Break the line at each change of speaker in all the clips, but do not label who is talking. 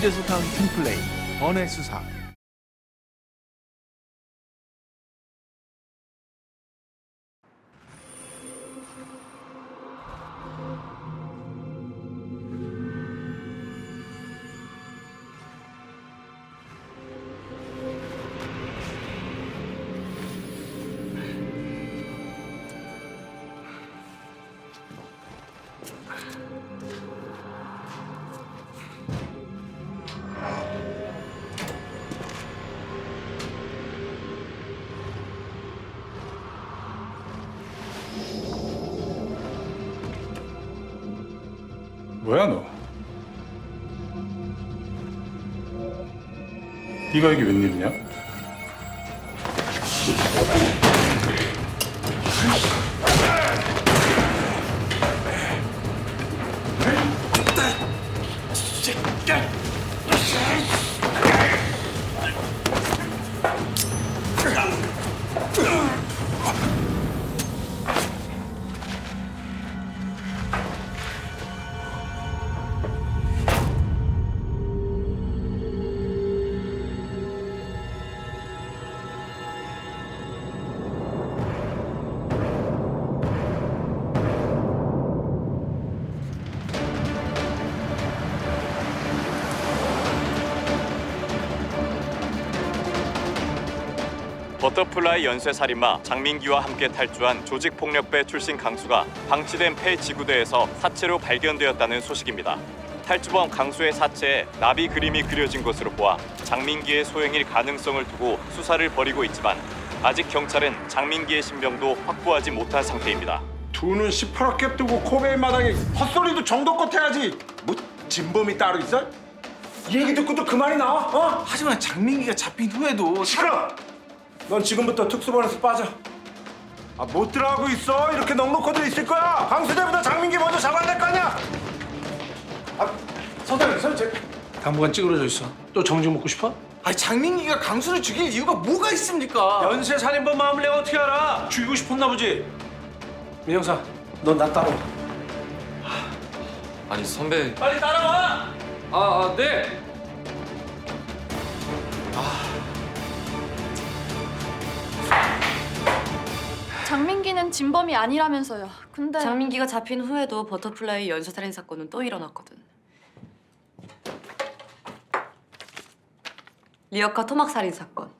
유재석한 팀플레이 번외 수사.
뭐야 너? 네가 여기 웬일이냐?
버터플라이 연쇄살인마 장민기와 함께 탈주한 조직폭력배 출신 강수가 방치된 폐 지구대에서 사체로 발견되었다는 소식입니다. 탈주범 강수의 사체에 나비 그림이 그려진 것으로 보아 장민기의 소행일 가능성을 두고 수사를 벌이고 있지만 아직 경찰은 장민기의 신병도 확보하지 못한 상태입니다.
두 눈 시퍼렇게 뜨고 코베인 마당에 헛소리도 정도껏 해야지. 뭐 진범이 따로 있어? 이 얘기 듣고도 그만이 나와? 어?
하지만 장민기가 잡힌 후에도
시끄러! 넌 지금부터 특수본에서 빠져. 아, 못 들어가고 있어. 이렇게 넉넉히들 있을 거야. 강수대보다 장민기 먼저 잡아야 될 거 아니야. 아, 선장님.
당분간 찌그러져 있어. 또 정직 먹고 싶어?
아니 장민기가 강수를 죽일 이유가 뭐가 있습니까?
연쇄 살인범 마음을 내가 어떻게 알아? 죽이고 싶었나 보지. 민영사, 넌 나 따라와.
아니 선배
빨리 따라와. 네.
장민기는 진범이 아니라면서요. 근데
장민기가 잡힌 후에도 버터플라이 연쇄살인 사건은 또 일어났거든. 리어카 토막 살인 사건.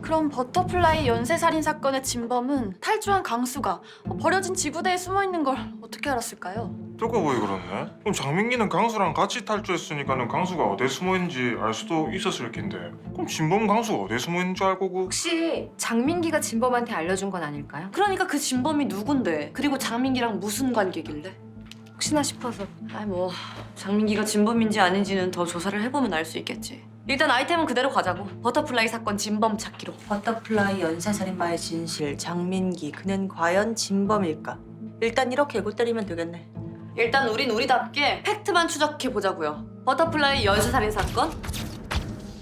그럼 버터플라이 연쇄살인 사건의 진범은 탈주한 강수가 버려진 지구대에 숨어있는 걸 어떻게 알았을까요?
듣고 보이 그렇네. 그럼 장민기는 강수랑 같이 탈주했으니까는 강수가 어디에 숨어있는지 알 수도 있었을 텐데 그럼 진범 강수가 어디에 숨어있는 줄 알고
혹시 장민기가 진범한테 알려준 건 아닐까요?
그러니까 그 진범이 누군데? 그리고 장민기랑 무슨 관계길래?
혹시나 싶어서.
아이 뭐 장민기가 진범인지 아닌지는 더 조사를 해보면 알 수 있겠지. 일단 아이템은 그대로 가자고. 버터플라이 사건 진범 찾기로.
버터플라이 연쇄살인마의 진실 장민기 그는 과연 진범일까? 일단 이렇게 골 때리면 되겠네.
일단 우린 우리답게 팩트만 추적해 보자고요. 버터플라이 연쇄살인 사건,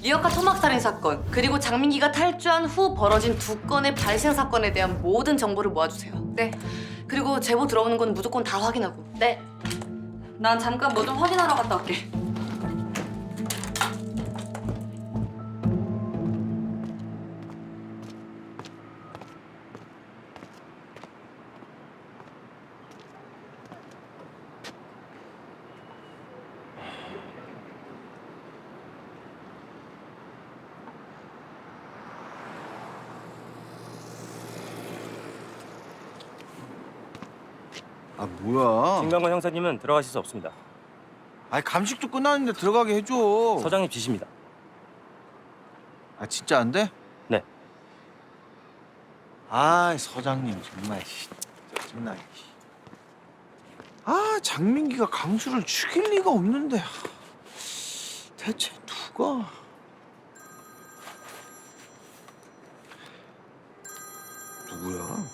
리어카 토막 살인 사건, 그리고 장민기가 탈주한 후 벌어진 두 건의 발생 사건에 대한 모든 정보를 모아주세요.
네.
그리고 제보 들어오는 건 무조건 다 확인하고.
네.
난 잠깐 뭐 좀 확인하러 갔다 올게.
아 뭐야?
김강건 형사님은 들어가실 수 없습니다.
아니 감식도 끝났는데 들어가게 해줘.
서장님 지시입니다.
아 진짜 안 돼?
네.
아 서장님 정말 짜증나. 아 장민기가 강수를 죽일 리가 없는데 대체 누가? 누구야?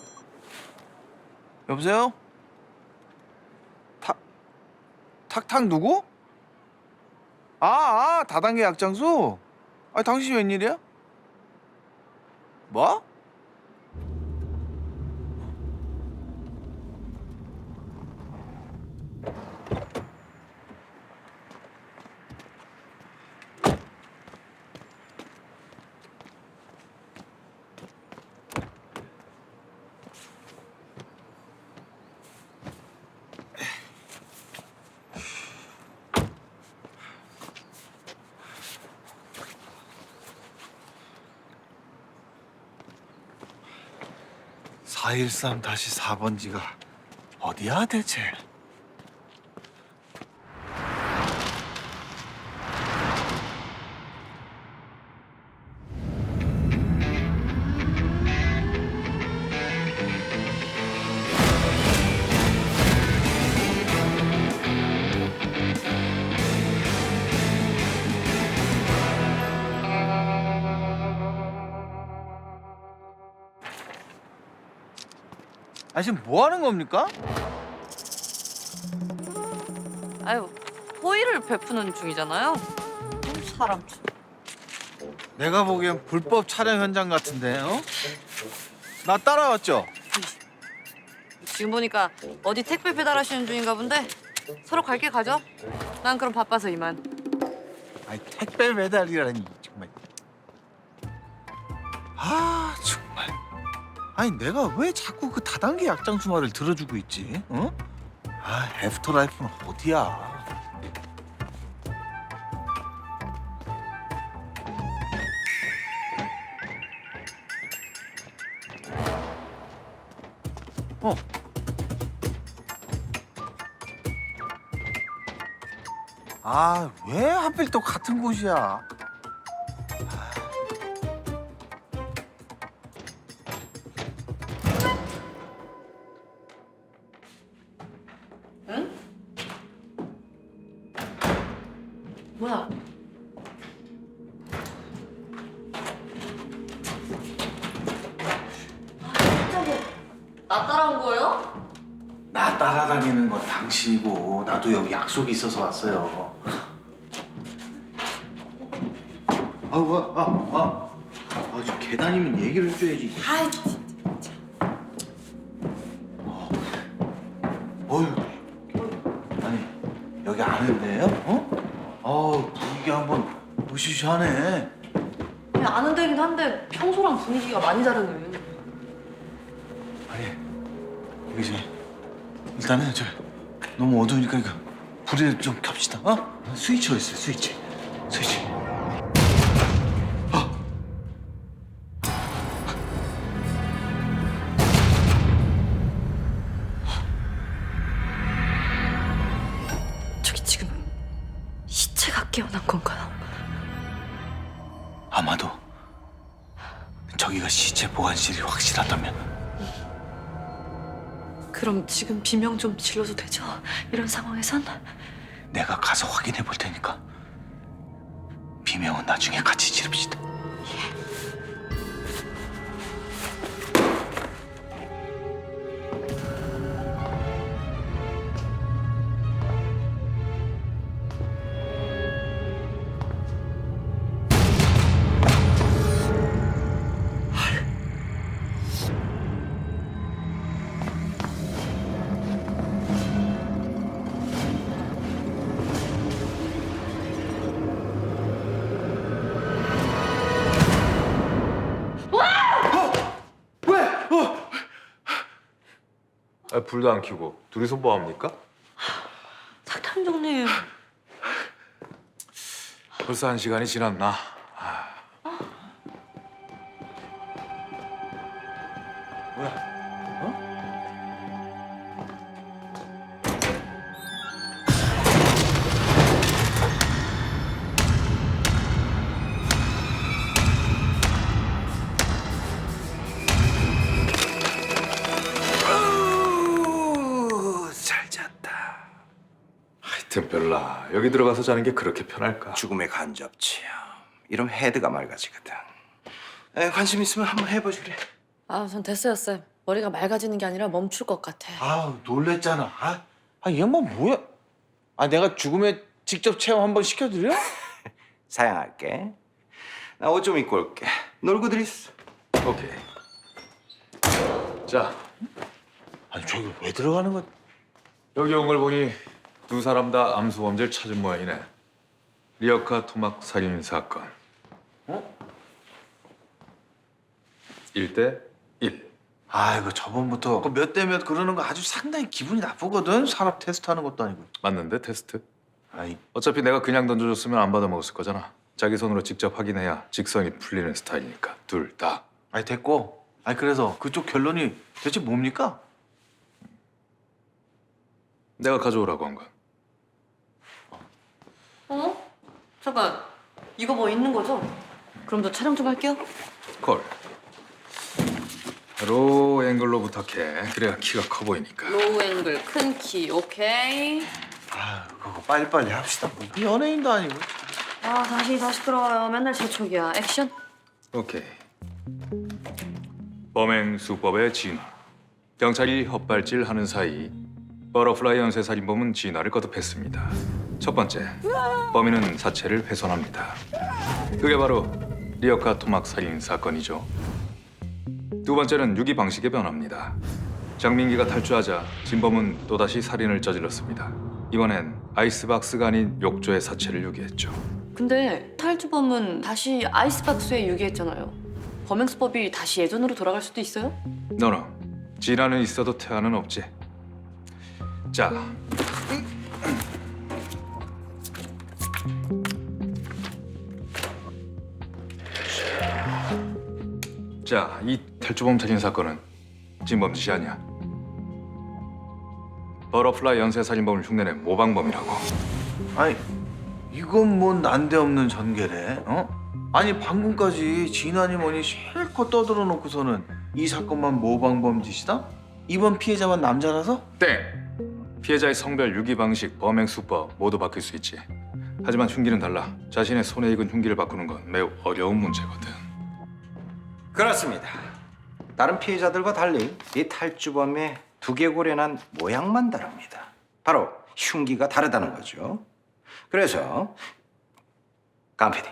여보세요? 탁탁 누구? 다단계 약장수? 아 당신 웬일이야? 뭐? 413-4번지가 어디야 대체? 아 지금 뭐 하는 겁니까?
아유, 호의를 베푸는 중이잖아요. 사람.
내가 보기엔 불법 촬영 현장 같은데, 어? 나 따라왔죠?
지금 보니까 어디 택배 배달하시는 중인가 본데 서로 갈 길 가죠. 난 그럼 바빠서 이만.
아니 택배 배달이라니 정말. 아 정말. 아니 내가 왜 자꾸 그 다단계 약장수 말을 들어주고 있지? 어? 아 애프터라이프는 어디야? 어. 아, 왜 하필 또 같은 곳이야?
뭐야? 나 따라온 거예요?
나 따라다니는 건 당신이고 나도 여기 약속이 있어서 왔어요. 저 계단이면 얘기를 해줘야지.
아이,
어휴, 아니 여기 아는데요? 분위기 한번 으시시하네.
그냥 아는 데긴 한데 평소랑 분위기가 많이 다르네.
아니 여기 저 일단은 저 너무 어두우니까 이거 불을 좀 켭시다. 스위치가 있어요. 스위치.
저기 지금 시체가 깨어난 건가요?
아마도 저기가 시체 보관실이 확실하다면.
그럼 지금 비명 좀 질러도 되죠? 이런 상황에선?
내가 가서 확인해 볼 테니까 비명은 나중에 같이 지릅시다.
불도 안 켜고 둘이서 뭐 합니까?
탁탐정님.
벌써 1시간이 지났나?
잘 잤다.
하여튼 별나 여기 들어가서 자는 게 그렇게 편할까?
죽음의 간접체험. 이러면 헤드가 맑아지거든. 관심 있으면 한번 해보지 그래.
전 됐어요, 쌤. 머리가 맑아지는 게 아니라 멈출 것 같아.
놀랬잖아. 얘뭐 뭐야? 내가 죽음에 직접 체험 한번 시켜드려?
사양할게. 나 옷 좀 입고 올게. 놀고들 있어.
오케이. 자,
저기 왜 들어가는 거야?
여기 온 걸 보니 두 사람 다 암수 범죄를 찾은 모양이네. 리어카 토막 살인 사건. 1대 1.
이거 저번부터 몇 대 몇 그러는 거 아주 상당히 기분이 나쁘거든. 사람 테스트하는 것도 아니고.
맞는데 테스트?
아이,
어차피 내가 그냥 던져줬으면 안 받아먹었을 거잖아. 자기 손으로 직접 확인해야 직성이 풀리는 스타일이니까 둘 다.
됐고. 아니 그래서 그쪽 결론이 대체 뭡니까?
내가 가져오라고 한 건.
어? 잠깐, 이거 뭐 있는 거죠? 그럼 저 촬영 좀 할게요.
콜. 로우 앵글로 부탁해. 그래야 키가 커 보이니까.
로우 앵글, 큰 키, 오케이.
아 그거 빨리빨리 합시다. 뭐 연예인도 아니고.
아, 다시 들어와요. 맨날 재촉이야. 액션.
오케이. 범행 수법의 진화. 경찰이 헛발질하는 사이 버터플라이 연쇄살인범은 진화를 거듭했습니다. 첫 번째, 범인은 사체를 훼손합니다. 그게 바로 리어카 토막 살인 사건이죠. 두 번째는 유기 방식의 변화입니다. 장민기가 탈주하자 진범은 또다시 살인을 저질렀습니다. 이번엔 아이스박스가 아닌 욕조에 사체를 유기했죠.
근데 탈주범은 다시 아이스박스에 유기했잖아요. 범행 수법이 다시 예전으로 돌아갈 수도 있어요?
너너, 진화는 있어도 태아는 없지. 자, 자, 이 탈주범 살인 사건은 진범 짓이 아니야. 버터플라이 연쇄살인범을 흉내낸 모방범이라고.
아니 이건 뭐 난데없는 전개래. 어? 아니 방금까지 진환이 뭐니 실컷 떠들어 놓고서는 이 사건만 모방범 짓이다? 이번 피해자만 남자라서?
땡! 피해자의 성별, 유기 방식, 범행 수법 모두 바뀔 수 있지. 하지만 흉기는 달라. 자신의 손에 익은 흉기를 바꾸는 건 매우 어려운 문제거든.
그렇습니다. 다른 피해자들과 달리 이 탈주범의 두개골에난 모양만 다릅니다. 바로 흉기가 다르다는 거죠. 그래서 깜피디,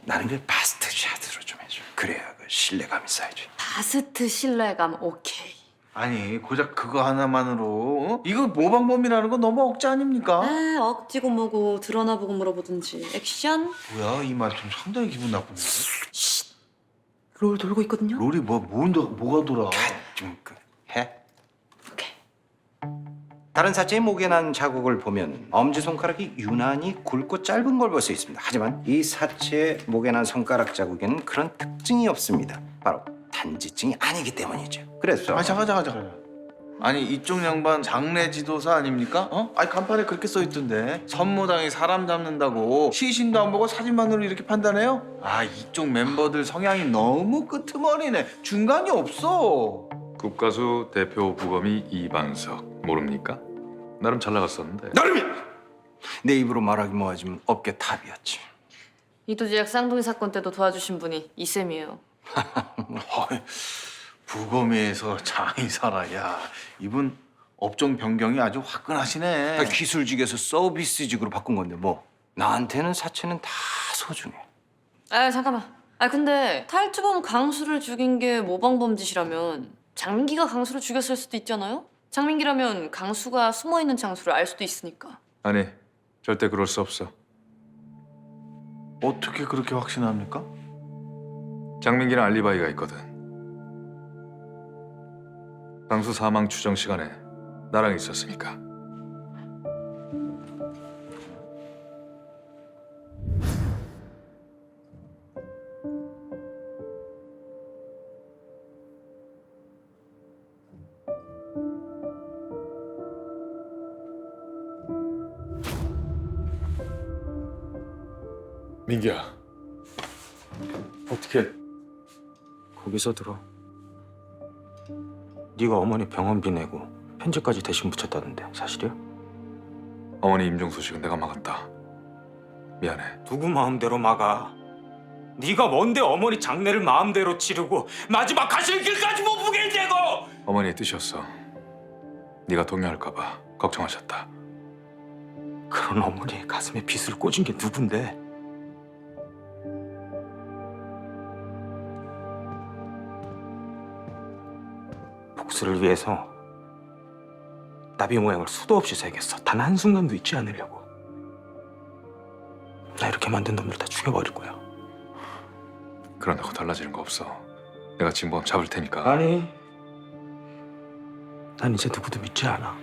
나는 그 바스트 샷으로 좀 해줘. 그래야 그 신뢰감이 쌓이지.
바스트 신뢰감, 오케이.
아니 고작 그거 하나만으로 어? 이거 모방범이라는 건 너무 억지 아닙니까?
아, 억지고 뭐고 드러나 보고 물어보든지. 액션.
뭐야 이 말 좀 상당히 기분 나쁜데.
롤 돌고 있거든요.
롤이 뭐가 돌아?
좀 해. 오케이. 다른 사체의 목에 난 자국을 보면 엄지손가락이 유난히 굵고 짧은 걸 볼 수 있습니다. 하지만 이 사체의 목에 난 손가락 자국에는 그런 특징이 없습니다. 바로 단지증이 아니기 때문이죠. 그래서
아 잠깐. 아니 이쪽 양반 장례 지도사 아닙니까? 어? 아니 간판에 그렇게 써 있던데 선무당이 사람 잡는다고 시신도 안 보고 사진만으로 이렇게 판단해요? 아 이쪽 멤버들 성향이 너무 끄트머리네. 중간이 없어.
국가수 대표 부검이 이반석 모릅니까? 나름 잘 나갔었는데.
나름이 내 입으로 말하기 뭐하지만 업계 탑이었지.
이도지약 쌍둥이 사건 때도 도와주신 분이 이쌤이에요.
어이, 부검에서 장의사라. 야 이분 업종 변경이 아주 화끈하시네.
기술직에서 서비스직으로 바꾼 건데 뭐 나한테는 사체는 다 소중해.
아, 잠깐만. 아, 근데 탈주범 강수를 죽인 게 모방범 짓이라면 장민기가 강수를 죽였을 수도 있잖아요? 장민기라면 강수가 숨어있는 장소를 알 수도 있으니까.
아니, 절대 그럴 수 없어.
어떻게 그렇게 확신합니까?
장민기는 알리바이가 있거든. 강수 사망 추정 시간에 나랑 있었으니까. 민기야, 어떻게?
거기서 들어. 네가 어머니 병원비 내고 편지까지 대신 붙였다던데 사실이야?
어머니 임종 소식은 내가 막았다. 미안해.
누구 마음대로 막아. 네가 뭔데 어머니 장례를 마음대로 치르고 마지막 가실 길까지 못 보게 되고.
어머니의 뜻이었어. 네가 동요할까 봐 걱정하셨다.
그런 어머니의 가슴에 빗을 꽂은 게 누군데? 복수를 위해서 나비 모양을 수도 없이 새겼어. 단 한순간도 잊지 않으려고. 나 이렇게 만든 놈들 다 죽여버릴 거야.
그런다고 달라지는 거 없어. 내가 진범 잡을 테니까.
아니, 난 이제 누구도 믿지 않아.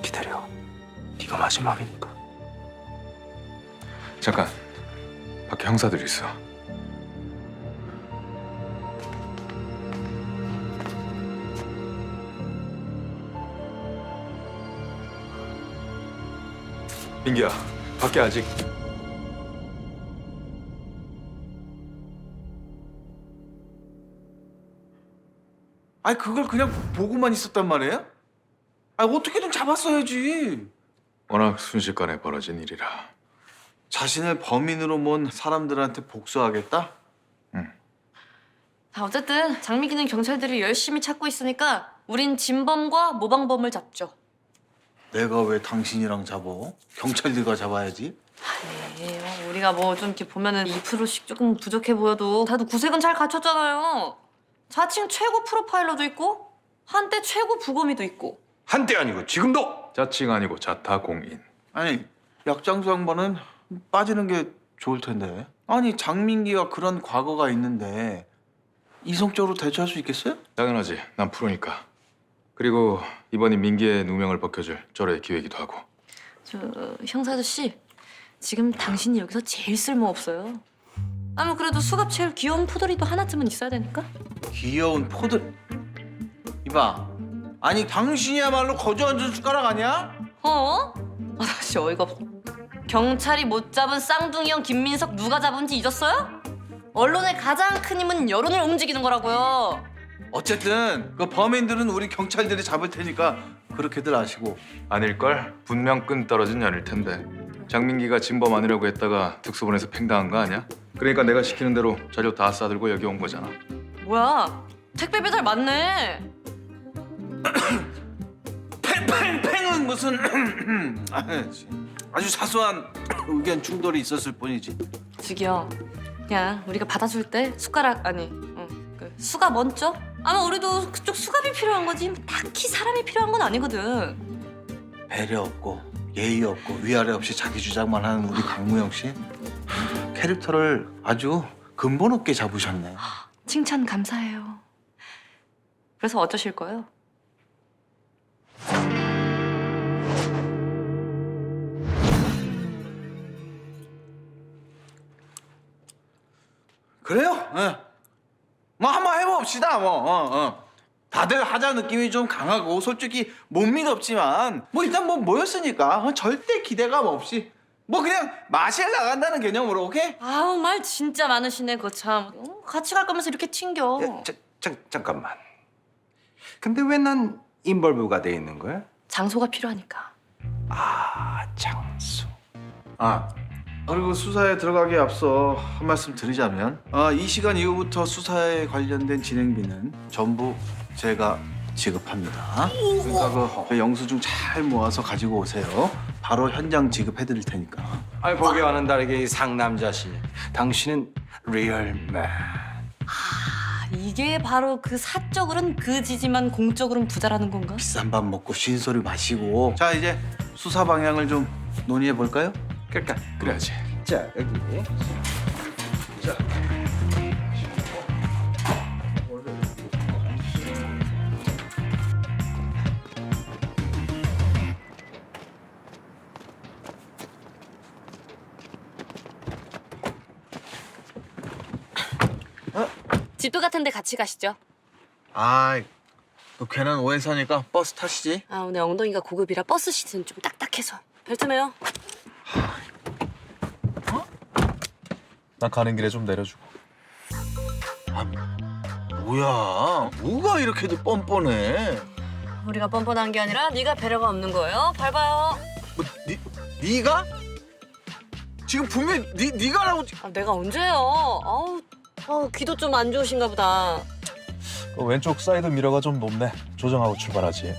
기다려. 네가 마지막이니까.
잠깐. 밖에 형사들 있어. 민기야, 밖에 아직
아니 그걸 그냥 보고만 있었단 말이에요? 아니 어떻게든 잡았어야지.
워낙 순식간에 벌어진 일이라.
자신을 범인으로 몬 사람들한테 복수하겠다?
어쨌든 장민기는 경찰들이 열심히 찾고 있으니까 우린 진범과 모방범을 잡죠.
내가 왜 당신이랑 잡어? 경찰들과 잡아야지.
아니, 우리가 뭐 좀 이렇게 보면은 2%씩 조금 부족해 보여도 다들 구색은 잘 갖췄잖아요. 자칭 최고 프로파일러도 있고 한때 최고 부검이도 있고.
한때 아니고 지금도.
자칭 아니고 자타 공인.
아니 약장수 양반은 빠지는 게 좋을 텐데. 아니 장민기가 그런 과거가 있는데 이성적으로 대처할 수 있겠어요?
당연하지. 난 프로니까. 그리고 이번이 민기의 누명을 벗겨줄 절호의 기회이기도 하고.
저 형사 아저씨 지금 당신이 여기서 제일 쓸모없어요. 아무 그래도 수갑 제일 귀여운 포도리도 하나쯤은 있어야 되니까.
귀여운 포들. 이봐. 아니 당신이야말로 거저 얹은 숟가락 아니야?
어? 아, 나 진짜 어이가 없어. 경찰이 못 잡은 쌍둥이 형 김민석 누가 잡은지 잊었어요? 언론의 가장 큰 힘은 여론을 움직이는 거라고요.
어쨌든 그 범인들은 우리 경찰들이 잡을 테니까 그렇게들 아시고.
아닐걸? 분명 끈 떨어진 년일 텐데. 장민기가 진범 아니라고 했다가 특수본에서 팽당한 거 아니야? 그러니까 내가 시키는 대로 자료 다 싸들고 여기 온 거잖아.
뭐야? 택배 배달 맞네.
팽은 무슨 아주 사소한 의견 충돌이 있었을 뿐이지.
저기요. 그냥 우리가 받아줄 때 숟가락 아니 그 수갑 얹죠? 아마 우리도 그쪽 수갑이 필요한 거지 딱히 사람이 필요한 건 아니거든.
배려 없고 예의 없고 위아래 없이 자기 주장만 하는 우리 강무영 씨 캐릭터를 아주 근본 없게 잡으셨네.
칭찬 감사해요. 그래서 어쩌실 거예요?
그래요? 예. 뭐 한번 해봅시다. 다들 하자 느낌이 좀 강하고 솔직히 못 믿었지만 뭐 일단 뭐 모였으니까 절대 기대감 없이 뭐 그냥 마실 나간다는 개념으로 오케이?
아우 말 진짜 많으시네 그거 참. 같이 갈 거면서 이렇게 튕겨.
잠깐만. 근데 왜 난 인벌브가 돼 있는 거야?
장소가 필요하니까.
아, 장소.
그리고 수사에 들어가기에 앞서 한 말씀 드리자면 이 시간 이후부터 수사에 관련된 진행비는 전부 제가 지급합니다. 그러니까 그 영수증 잘 모아서 가지고 오세요. 바로 현장 지급해드릴 테니까.
아니 보기와는 다르게 이 상남자시. 당신은 리얼맨.
이게 바로 그 사적으로는 그지지만 공적으로는 부자라는 건가?
비싼 밥 먹고 쉰 소리 마시고. 자 이제 수사 방향을 좀 논의해 볼까요?
그러니까
그래야지.
자 여기. 자.
집도 같은데 같이 가시죠.
또 괜한 오해 사니까 버스 타시지.
오늘 엉덩이가 고급이라 버스 시트는 좀 딱딱해서. 별점해요.
나 가는 길에 좀 내려주고.
뭐야? 뭐가 이렇게도 뻔뻔해?
우리가 뻔뻔한 게 아니라 네가 배려가 없는 거예요. 밟아요.
뭐, 네가? 지금 분명히 네가라고.
내가 언제요? 귀도 좀 안 좋으신가 보다.
왼쪽 사이드 미러가 좀 높네. 조정하고 출발하지.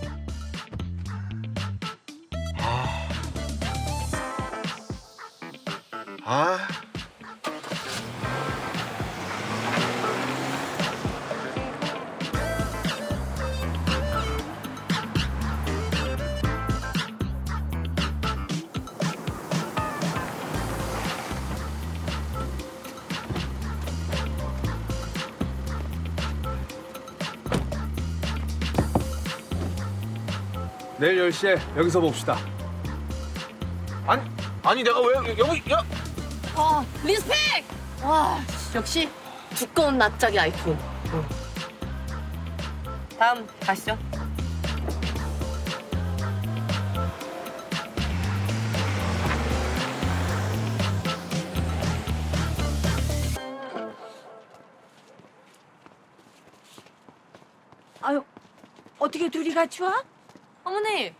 내일 10시에 여기서 봅시다.
아니 내가 왜 여기
리스펙! 와, 역시 두꺼운 납작이 아이폰. 다음 가시죠.
아유, 어떻게 둘이 같이 와?
어머니,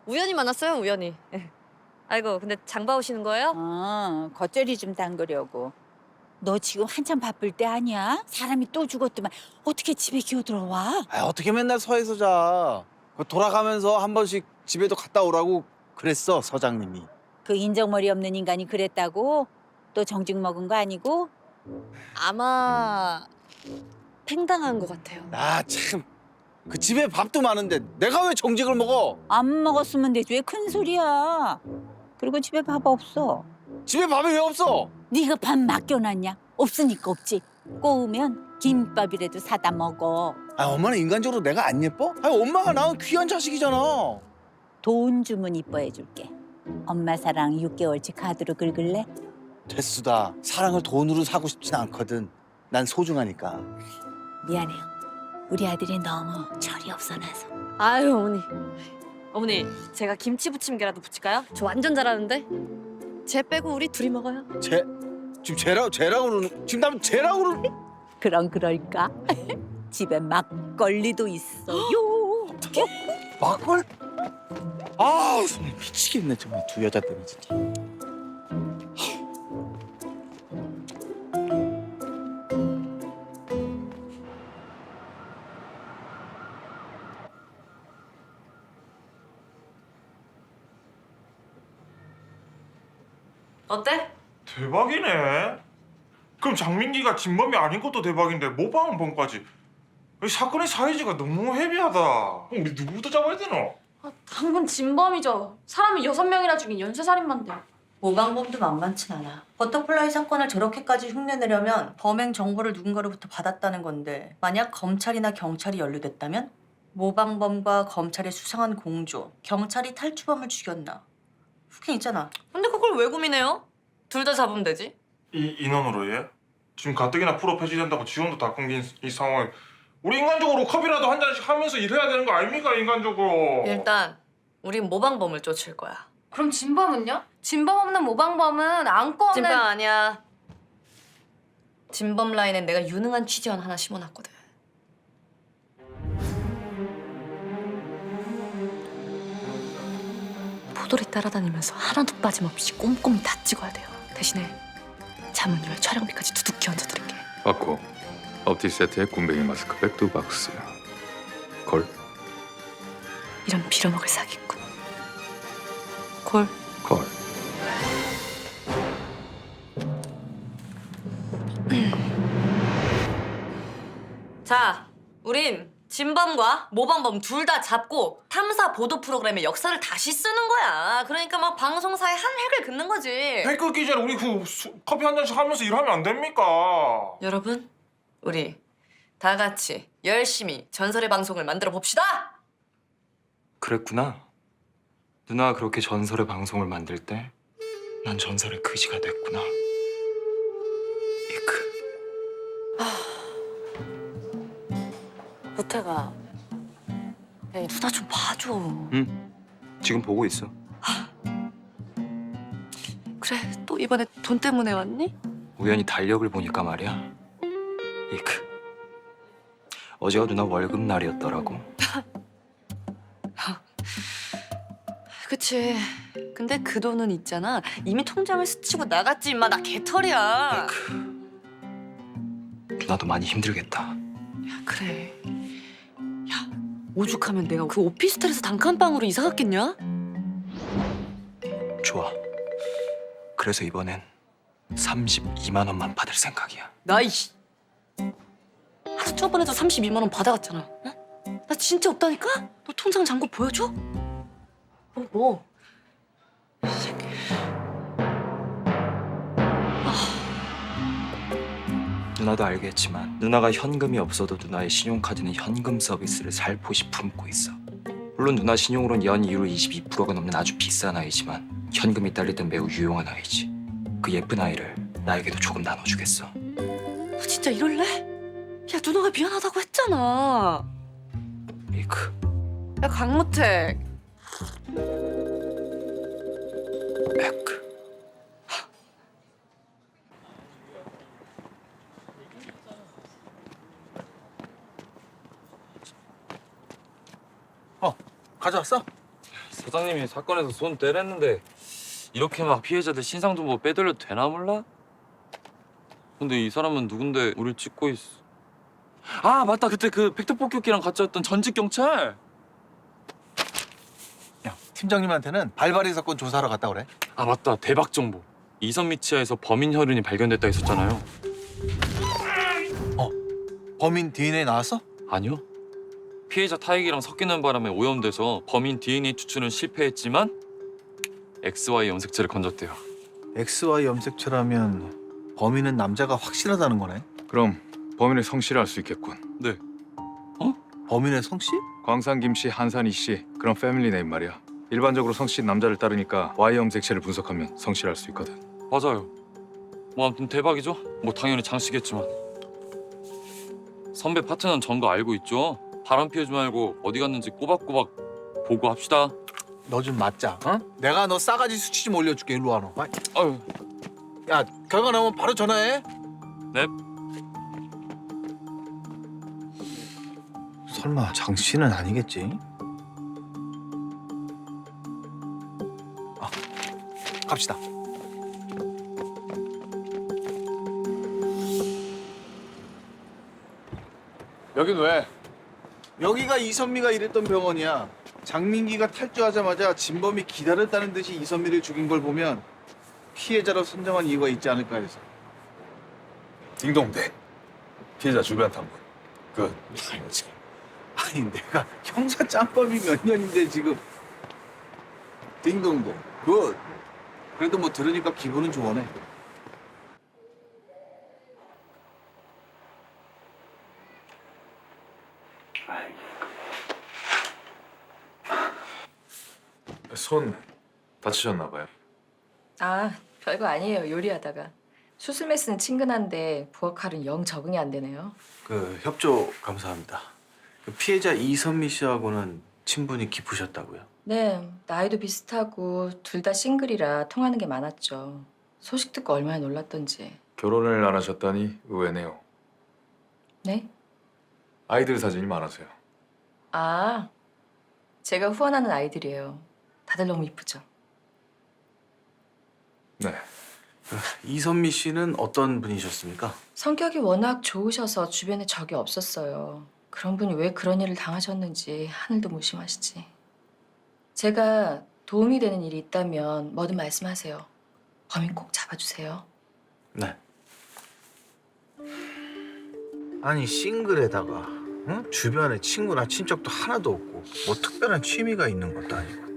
우연히 만났어요, 우연히. 아이고, 근데 장봐 오시는 거예요?
겉절이 좀 담그려고. 너 지금 한참 바쁠 때 아니야? 사람이 또 죽었더만 어떻게 집에 기어들어와?
아, 어떻게 맨날 서에서 자. 돌아가면서 한 번씩 집에도 갔다 오라고 그랬어, 서장님이.
그 인정머리 없는 인간이 그랬다고? 또 정직 먹은 거 아니고?
아마 팽당한 것 같아요.
아, 참. 그 집에 밥도 많은데 내가 왜 정직을 먹어?
안 먹었으면 되지 왜 큰 소리야? 그리고 집에 밥 없어.
집에 밥이 왜 없어?
네가 밥 맡겨놨냐? 없으니까 없지. 꼬우면 김밥이라도 사다 먹어.
아, 엄마는 인간적으로 내가 안 예뻐? 아, 엄마가 낳은 귀한 자식이잖아.
돈 주면 이뻐해줄게. 엄마 사랑 6개월치 카드로 긁을래?
됐수다. 사랑을 돈으로 사고 싶진 않거든. 난 소중하니까.
미안해요. 우리 아들이 너무 철이 없어놔서.
아유, 어머니. 어머니, 제가 김치 부침개라도 부칠까요? 저 완전 잘하는데. 쟤 빼고 우리 둘이 먹어요.
지금 쟤라고 그러는, 지금 나는 쟤라고 그러는.
그럼 그럴까? 집에 막걸리도 있어요.
어떻게? 막걸? 아, 정말 미치겠네, 정말 두 여자 때문에 진짜.
어때?
대박이네. 그럼 장민기가 진범이 아닌 것도 대박인데 모방범까지. 이 사건의 사이즈가 너무 헤비하다. 우리 누구부터 잡아야 되노?
당근 진범이죠. 사람이 6명이나 죽인 연쇄살인마인데.
모방범도 만만치 않아. 버터플라이 사건을 저렇게까지 흉내내려면 범행 정보를 누군가로부터 받았다는 건데 만약 검찰이나 경찰이 연루됐다면 모방범과 검찰의 수상한 공조, 경찰이 탈주범을 죽였나? 후킹 있잖아.
근데 그걸 왜 고민해요? 둘 다 잡으면 되지.
이 인원으로 얘? 지금 가뜩이나 프로 폐지된다고 지원도 다 끊긴 이 상황에 우리 인간적으로 컵이라도 한 잔씩 하면서 일해야 되는 거 아닙니까, 인간적으로?
일단 우린 모방범을 쫓을 거야.
그럼 진범은요? 진범 없는 모방범은 안고 없는...
진범 아니야. 진범 라인엔 내가 유능한 취재원 하나 심어놨거든. 포도리 따라다니면서 하나도 빠짐없이 꼼꼼히 다 찍어야 돼요. 대신에 자문료에 촬영비까지 두둑히 얹어드릴게.
받고 업티 세트에 굼벵이 마스크백 2박스. 걸.
이런 빌어먹을 사기꾼. 콜.
걸.
자, 우린 진범과 모방범 둘 다 잡고 탐사 보도 프로그램의 역사를 다시 쓰는 거야. 그러니까 막 방송사에 한 획을 긋는 거지.
백 끓기 전에 우리 커피 한 잔씩 하면서 일하면 안 됩니까?
여러분, 우리 다 같이 열심히 전설의 방송을 만들어 봅시다.
그랬구나. 누나가 그렇게 전설의 방송을 만들 때 난 전설의 그지가 됐구나. 이크.
우태가, 야, 누나 좀 봐줘.
응. 지금 보고 있어.
그래, 또 이번에 돈 때문에 왔니?
우연히 달력을 보니까 말이야. 이크. 어제가 누나 월급 날이었더라고.
그치. 근데 그 돈은 있잖아. 이미 통장을 스치고 나갔지, 임마. 나 개털이야.
누나도 많이 힘들겠다.
야, 그래. 야, 오죽하면 내가 그 오피스텔에서 단칸방으로 이사 갔겠냐?
좋아. 그래서 이번엔 32만 원만 받을 생각이야.
나 이씨. 하루 저번에도 32만 원 받아갔잖아. 어? 나 진짜 없다니까? 너 통장 잔고 보여줘? 뭐?
누나도 알겠지만 누나가 현금이 없어도 누나의 신용카드는 현금 서비스를 살포시 품고 있어. 물론 누나 신용으론 연이율 22%가 넘는 아주 비싼 아이지만 현금이 딸릴 땐 매우 유용한 아이지. 그 예쁜 아이를 나에게도 조금 나눠주겠어?
너 진짜 이럴래? 야 누나가 미안하다고 했잖아.
밀크.
야 강모택.
밀크.
가져왔어?
사장님이 사건에서 손 떼랬는데 이렇게 막 피해자들 신상 정보 빼돌려도 되나 몰라? 근데 이 사람은 누군데 우릴 찍고 있어? 아 맞다, 그때 그 팩트 폭격기랑 같이 왔던 전직 경찰.
야, 팀장님한테는 발바리 사건 조사하러 갔다 오래.
아 맞다, 대박 정보. 이선미 치아에서 범인 혈흔이 발견됐다 했었잖아요.
범인 DNA 나왔어?
아니요. 피해자 타액이랑 섞이는 바람에 오염돼서 범인 DNA 추출은 실패했지만 XY 염색체를 건졌대요.
XY 염색체라면 범인은 남자가 확실하다는 거네.
그럼 범인의 성씨를 알 수 있겠군.
네.
범인의 성씨?
광산 김씨, 한산희 씨 그런 패밀리 네임 말이야. 일반적으로 성씨 남자를 따르니까 Y 염색체를 분석하면 성씨를 알 수 있거든.
맞아요. 뭐 아무튼 대박이죠. 뭐 당연히 장씨겠지만. 선배 파트너는 전 거 알고 있죠. 바람 피우지 말고 어디 갔는지 꼬박꼬박 보고합시다.
너 좀 맞자. 어? 내가 너 싸가지 수치 좀 올려줄게. 일로 와 너.
아유.
야, 결과 나오면 바로 전화해.
네.
설마 장 씨는 아니겠지? 갑시다.
여긴 왜?
여기가 이선미가 일했던 병원이야. 장민기가 탈주하자마자 진범이 기다렸다는 듯이 이선미를 죽인 걸 보면 피해자로 선정한 이유가 있지 않을까 해서.
딩동대. 피해자 주변 탐문. 그
아니 내가 형사 짬밥이 몇 년인데 지금. 딩동동 굿. 그래도 뭐 들으니까 기분은 좋아네.
손 다치셨나 봐요.
아, 별거 아니에요. 요리하다가. 수술 메스는 친근한데 부엌칼은 영 적응이 안 되네요.
그 협조 감사합니다. 그 피해자 이선미 씨하고는 친분이 깊으셨다고요?
네, 나이도 비슷하고 둘 다 싱글이라 통하는 게 많았죠. 소식 듣고 얼마나 놀랐던지.
결혼을 안 하셨다니 의외네요.
네?
아이들 사진이 많으세요.
아, 제가 후원하는 아이들이에요. 다들 너무 이쁘죠?
네.
이선미 씨는 어떤 분이셨습니까?
성격이 워낙 좋으셔서 주변에 적이 없었어요. 그런 분이 왜 그런 일을 당하셨는지 하늘도 무심하시지. 제가 도움이 되는 일이 있다면 뭐든 말씀하세요. 범인 꼭 잡아주세요.
네. 아니 싱글에다가 응? 주변에 친구나 친척도 하나도 없고 뭐 특별한 취미가 있는 것도 아니고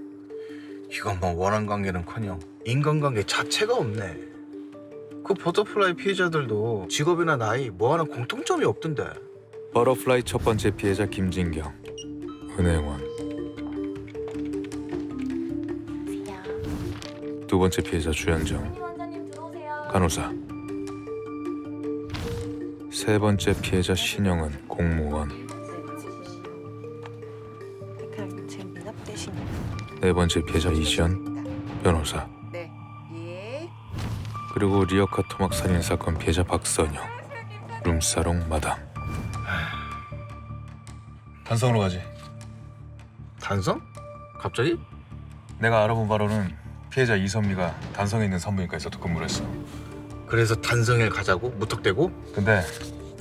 이건 뭐 원한 관계는커녕 인간관계 자체가 없네. 그 버터플라이 피해자들도 직업이나 나이 뭐 하나 공통점이 없던데.
버터플라이 첫 번째 피해자 김진경, 은혜원. 두 번째 피해자 주현정, 간호사. 세 번째 피해자 신영은 공무원. 네 번째 피해자 이지연, 변호사. 그리고 리어카 토막 살인 사건 피해자 박선영, 룸사롱 마담. 단성으로 가지.
단성? 갑자기?
내가 알아본 바로는 피해자 이선미가 단성에 있는 산부인과에서도 근무를 했어.
그래서 단성에 가자고? 무턱대고?
근데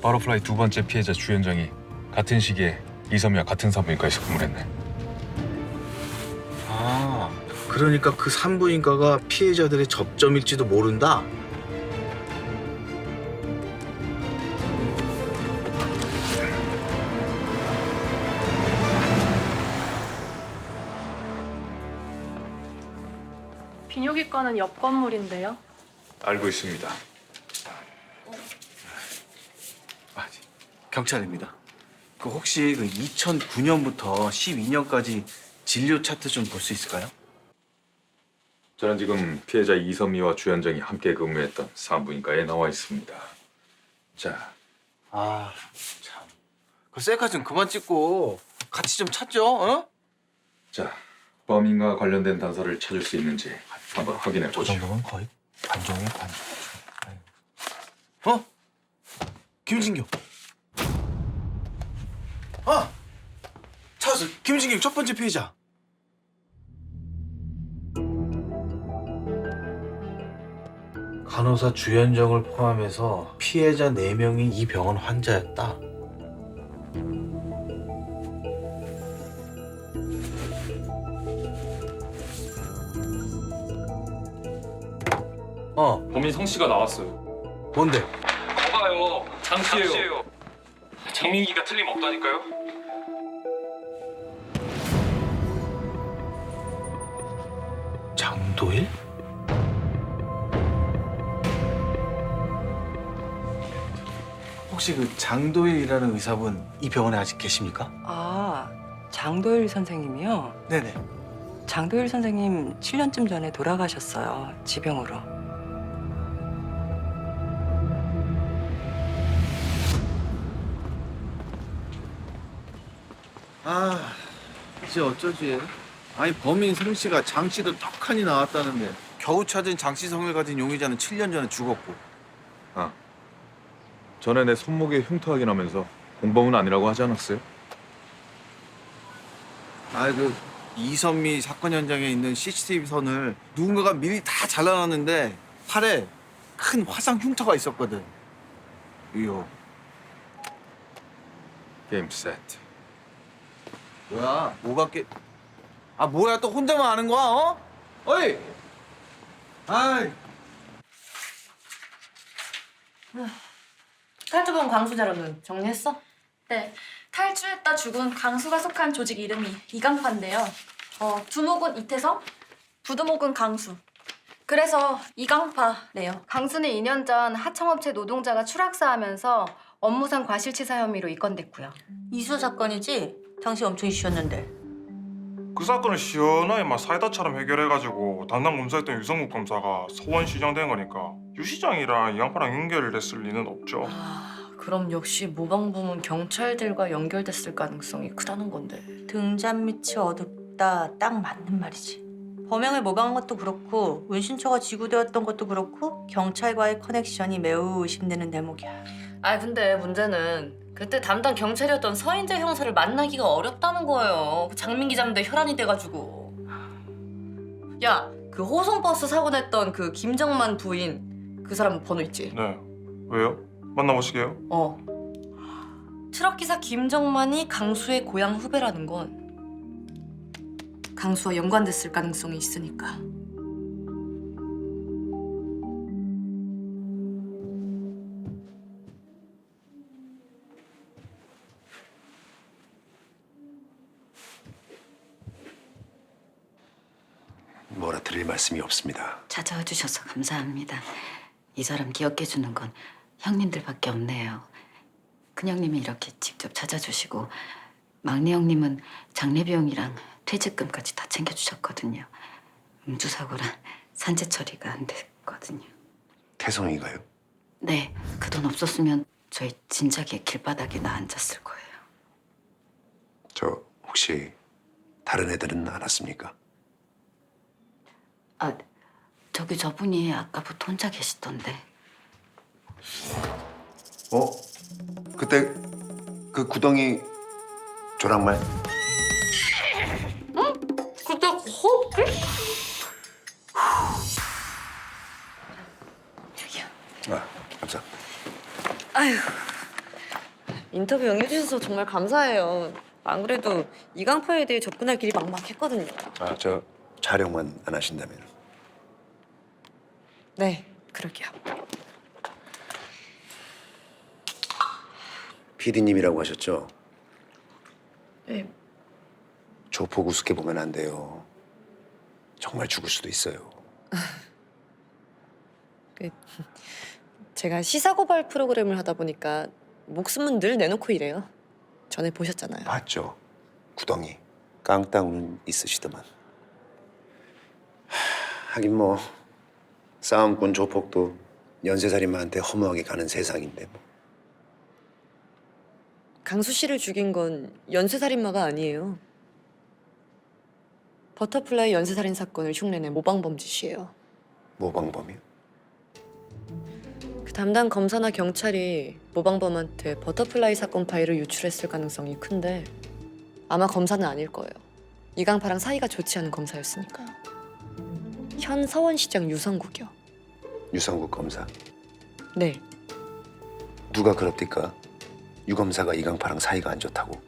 버터플라이 두 번째 피해자 주현정이 같은 시기에 이선미와 같은 산부인과에서 근무를 했네.
아, 그러니까 그 산부인과가 피해자들의 접점일지도 모른다?
비뇨기과는 옆 건물인데요.
알고 있습니다.
경찰입니다. 그 혹시 그 2009년부터 12년까지 진료 차트 좀 볼 수 있을까요?
저는 지금 피해자 이선미와 주현정이 함께 근무했던 산부인과에 나와 있습니다. 자,
아, 참. 그 셀카 좀 그만 찍고 같이 좀 찾죠, 어?
자, 범인과 관련된 단서를 찾을 수 있는지 한번 확인해
저
보시오.
정도면 거의 관종이에요, 관종.
어? 김진경. 아! 찾았어. 김진경 첫 번째 피해자. 간호사 주현정을 포함해서 피해자 4명이 이 병원 환자였다.
범인 성 씨가 나왔어요.
뭔데?
거봐요. 장 씨예요. 장민기가 틀림없다니까요.
장도일? 혹시 그 장도일이라는 의사분 이 병원에 아직 계십니까?
아, 장도일 선생님이요?
네네.
장도일 선생님 7년쯤 전에 돌아가셨어요. 지병으로.
아, 이제 어쩌지? 아니 범인 성 씨가 장 씨도 떡하니 나왔다는데 겨우 찾은 장 씨 성을 가진 용의자는 7년 전에 죽었고.
아, 전에 내 손목에 흉터 확인하면서 공범은 아니라고 하지 않았어요?
아, 그 이선미 사건 현장에 있는 CCTV 선을 누군가가 미리 다 잘라놨는데 팔에 큰 화상 흉터가 있었거든. 이요.
게임 세트.
뭐야? 뭐가 깨? 아 뭐야 또 혼자만 아는 거야? 어? 어이! 아이.
탈주범 강수 자료는 정리했어?
네, 탈주했다 죽은 강수가 속한 조직 이름이 이강파인데요. 두목은 이태성, 부두목은 강수. 그래서 이강파래요. 강수는 2년 전 하청업체 노동자가 추락사하면서 업무상 과실치사 혐의로 입건됐고요.
이수 사건이지? 당시 엄청 이슈였는데.
그 사건을 시원하게 막 사이다처럼 해결해가지고 담당 검사였던 유성국 검사가 서원시장 된 거니까 유 시장이랑 이 양파랑 연결됐을 리는 없죠.
그럼 역시 모방범은 경찰들과 연결됐을 가능성이 크다는 건데.
등잔 밑이 어둡다. 딱 맞는 말이지. 범행을 모방한 것도 그렇고 은신처가 지구되었던 것도 그렇고 경찰과의 커넥션이 매우 의심되는 대목이야.
아 근데 문제는 그때 담당 경찰이었던 서인재 형사를 만나기가 어렵다는 거예요. 그 장민기 잡는데 혈안이 돼가지고. 야, 그 호송버스 사고 냈던 그 김정만 부인 그 사람 번호 있지?
네. 왜요? 만나보시게요?
트럭 기사 김정만이 강수의 고향 후배라는 건 강수와 연관됐을 가능성이 있으니까.
뭐라 드릴 말씀이 없습니다.
찾아와 주셔서 감사합니다. 이 사람 기억해 주는 건 형님들밖에 없네요. 큰형님이 이렇게 직접 찾아주시고 막내 형님은 장례 비용이랑 퇴직금까지 다 챙겨주셨거든요. 음주사고랑 산재 처리가 안 됐거든요.
태성이가요?
네, 그 돈 없었으면 저희 진작에 길바닥에 나 앉았을 거예요.
저 혹시 다른 애들은 알았습니까?
아, 저기 저분이 아까부터 혼자 계시던데.
그때 그 구덩이 조랑말?
응? 그때 호흡기?
저기요.
감사.
아휴, 인터뷰 응해주셔서 정말 감사해요. 안 그래도 이강파에 대해 접근할 길이 막막했거든요.
저 촬영만 안 하신다면.
네, 그럴게요.
PD님이라고 하셨죠?
네.
조폭 우습게 보면 안 돼요. 정말 죽을 수도 있어요.
제가 시사 고발 프로그램을 하다 보니까 목숨은 늘 내놓고 일해요. 전에 보셨잖아요.
봤죠? 구덩이 깡따구는 있으시더만. 하긴 뭐 싸움꾼 조폭도 연쇄살인마한테 허무하게 가는 세상인데 뭐.
강수 씨를 죽인 건 연쇄살인마가 아니에요. 버터플라이 연쇄살인 사건을 흉내낸 모방범짓이에요.
모방범이요?
그 담당 검사나 경찰이 모방범한테 버터플라이 사건 파일을 유출했을 가능성이 큰데 아마 검사는 아닐 거예요. 이강파랑 사이가 좋지 않은 검사였으니까요. 현 서원시장 유성국이요.
유성국 검사.
네.
누가 그럽니까? 유 검사가 이강파랑 사이가 안 좋다고.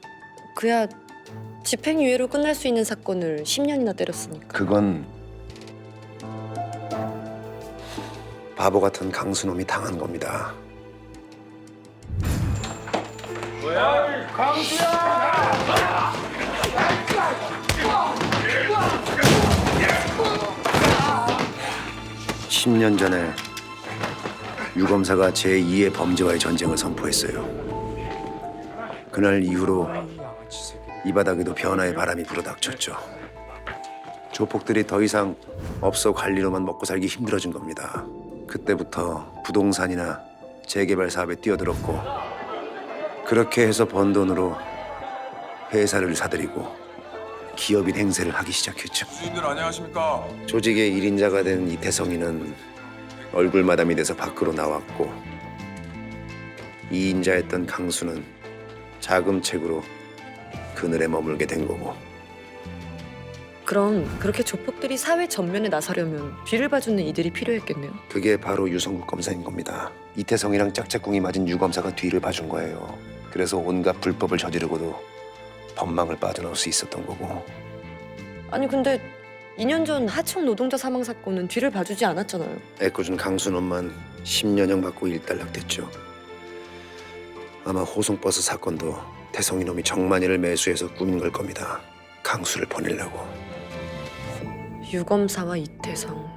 그야 집행유예로 끝날 수 있는 사건을 10년이나 때렸으니까.
그건 바보 같은 강수놈이 당한 겁니다.
뭐야? 강수야!
10년 전에 유 검사가 제2의 범죄와의 전쟁을 선포했어요. 그날 이후로 이 바닥에도 변화의 바람이 불어닥쳤죠. 조폭들이 더 이상 업소 관리로만 먹고 살기 힘들어진 겁니다. 그때부터 부동산이나 재개발 사업에 뛰어들었고 그렇게 해서 번 돈으로 회사를 사들이고 기업인 행세를 하기 시작했죠.
주인들 안녕하십니까?
조직의 1인자가 된 이태성이는 얼굴마담이 돼서 밖으로 나왔고 2인자였던 강수는 자금책으로 그늘에 머물게 된 거고.
그럼 그렇게 조폭들이 사회 전면에 나서려면 뒤를 봐주는 이들이 필요했겠네요.
그게 바로 유성국 검사인 겁니다. 이태성이랑 짝짝꿍이 맞은 유 검사가 뒤를 봐준 거예요. 그래서 온갖 불법을 저지르고도 법망을 빠져나올 수 있었던 거고.
아니 근데 2년 전 하청 노동자 사망 사건은 뒤를 봐주지 않았잖아요.
애꿎은 강수놈만 10년형 받고 일단락됐죠. 아마 호송버스 사건도 태성이 놈이 정만이를 매수해서 꾸민 걸 겁니다. 강수를 보내려고.
유검사와 이태성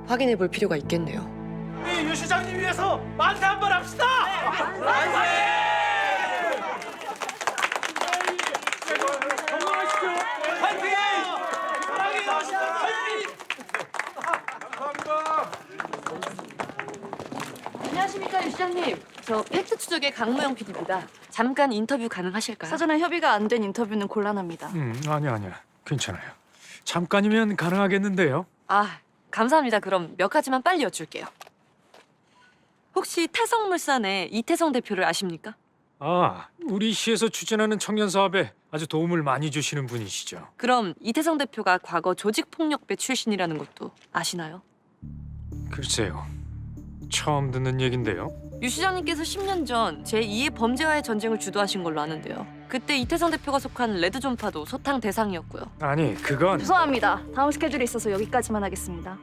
확인해 볼 필요가 있겠네요.
우리 유 시장님 위해서 만세 한번 합시다. 만세! 건강하십시오. 화이팅! 사랑해 여시장 화이팅!
감사합니다.
안녕하십니까 유 시장님. 저 팩트 추적의 강무영 PD입니다. 잠깐 인터뷰 가능하실까요?
사전에 협의가 안 된 인터뷰는 곤란합니다.
아니야. 괜찮아요. 잠깐이면 가능하겠는데요.
아, 감사합니다. 그럼 몇 가지만 빨리 여쭐게요. 혹시 태성물산의 이태성 대표를 아십니까?
우리 시에서 추진하는 청년 사업에 아주 도움을 많이 주시는 분이시죠.
그럼 이태성 대표가 과거 조직폭력배 출신이라는 것도 아시나요?
글쎄요. 처음 듣는 얘긴데요.
유 시장님께서 10년 전 제2의 범죄와의 전쟁을 주도하신 걸로 아는데요. 그때 이태성 대표가 속한 레드존파도 소탕 대상이었고요.
아니, 그건...
죄송합니다. 다음 스케줄이 있어서 여기까지만 하겠습니다.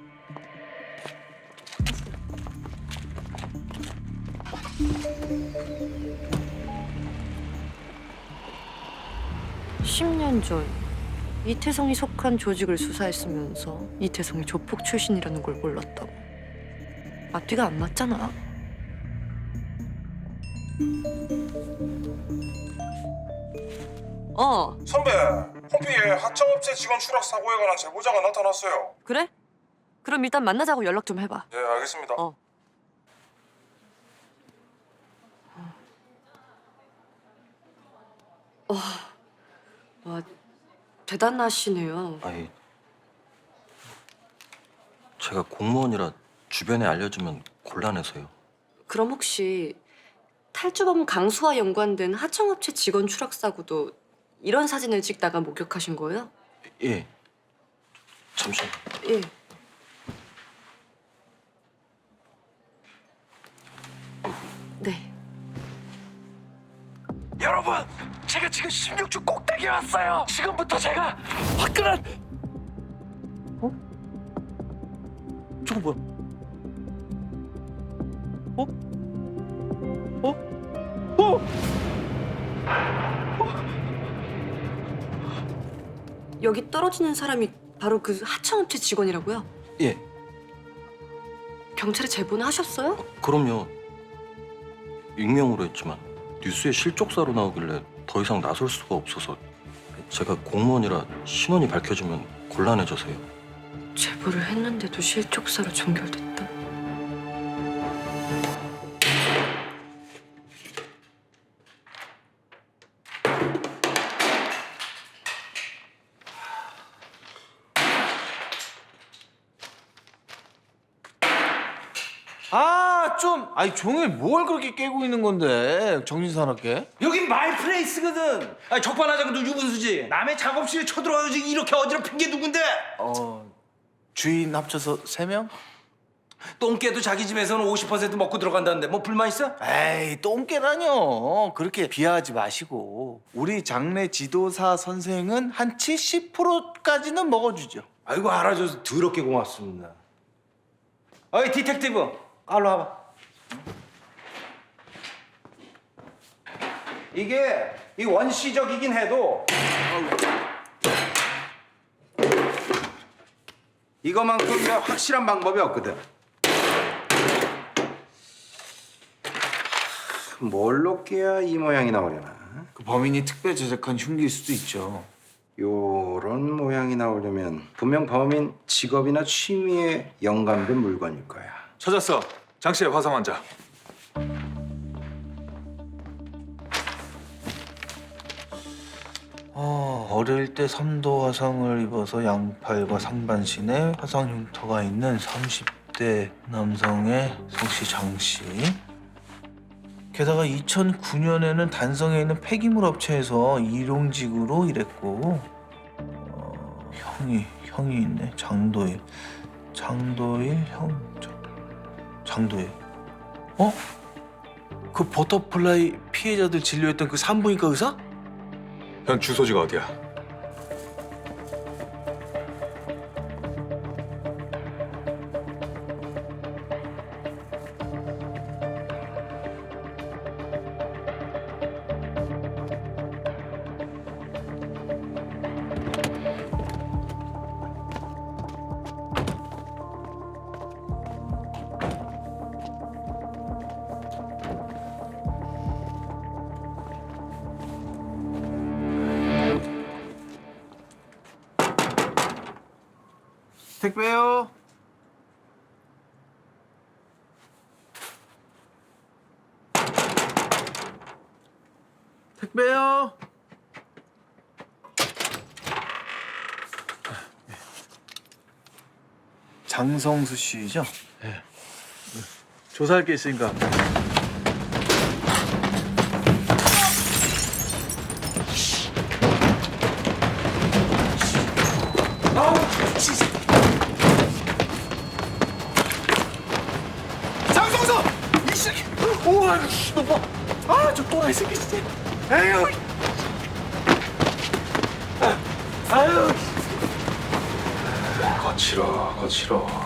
(10년) 전 이태성이 속한 조직을 수사했으면서 이태성이 조폭 출신이라는 걸 몰랐다고. 앞뒤가 안 맞잖아.
선배, 홈피에 하청업체 직원 추락 사고에 관한 제보자가 나타났어요.
그래? 그럼 일단 만나자고 연락 좀 해봐.
예, 알겠습니다.
와, 대단하시네요.
아니, 제가 공무원이라 주변에 알려주면 곤란해서요.
그럼 혹시 탈주범 강수와 연관된 하청업체 직원 추락 사고도 이런 사진을 찍다가 목격하신 거예요?
예. 잠시만요.
예. 네.
여러분! 제가 지금 16주 꼭대기에 왔어요! 지금부터 제가 화끈한...
저거 뭐야?
여기 떨어지는 사람이 바로 그 하청업체 직원이라고요?
예.
경찰에 제보는 하셨어요?
그럼요. 익명으로 했지만 뉴스에 실족사로 나오길래 더 이상 나설 수가 없어서 제가 공무원이라 신원이 밝혀지면 곤란해져서요.
제보를 했는데도 실족사로 종결됐다.
아니 종일 뭘 그렇게 깨고 있는 건데 정신 사납게?
여긴 마이 플레이스거든. 아니 적반하장도 유분수지. 남의 작업실에 쳐들어와서 이렇게 어지럽힌 게 누군데?
주인 합쳐서 3명?
똥개도 자기 집에서는 50% 먹고 들어간다는데 뭐 불만 있어?
에이 똥개라뇨. 그렇게 비하하지 마시고 우리 장례 지도사 선생은 한 70%까지는 먹어주죠.
아이고 알아줘서 더럽게 고맙습니다. 어이 디텍티브, 알로 와봐.
이게 이 원시적이긴 해도 이거만큼 확실한 방법이 없거든. 뭘로 깨야 이 모양이 나오려나?
그 범인이 특별 제작한 흉기일 수도 있죠.
요런 모양이 나오려면 분명 범인 직업이나 취미에 연관된 물건일 거야.
찾았어. 장씨의 화상 환자.
어릴 때 3도 화상을 입어서 양팔과 상반신에 화상 흉터가 있는 30대 남성의 성씨 장씨. 게다가 2009년에는 단성에 있는 폐기물 업체에서 일용직으로 일했고 형이 있네. 장도일 장도일. 그 버터플라이 피해자들 진료했던 그 산부인과 의사?
현 주소지가 어디야?
택배요. 택배요. 장성수 씨죠? 네. 조사할 게 있으니까. 장성수! 이 새끼! 우와, 너 봐. 저 또라이 새끼 진짜. 에휴. 아유.
거칠어.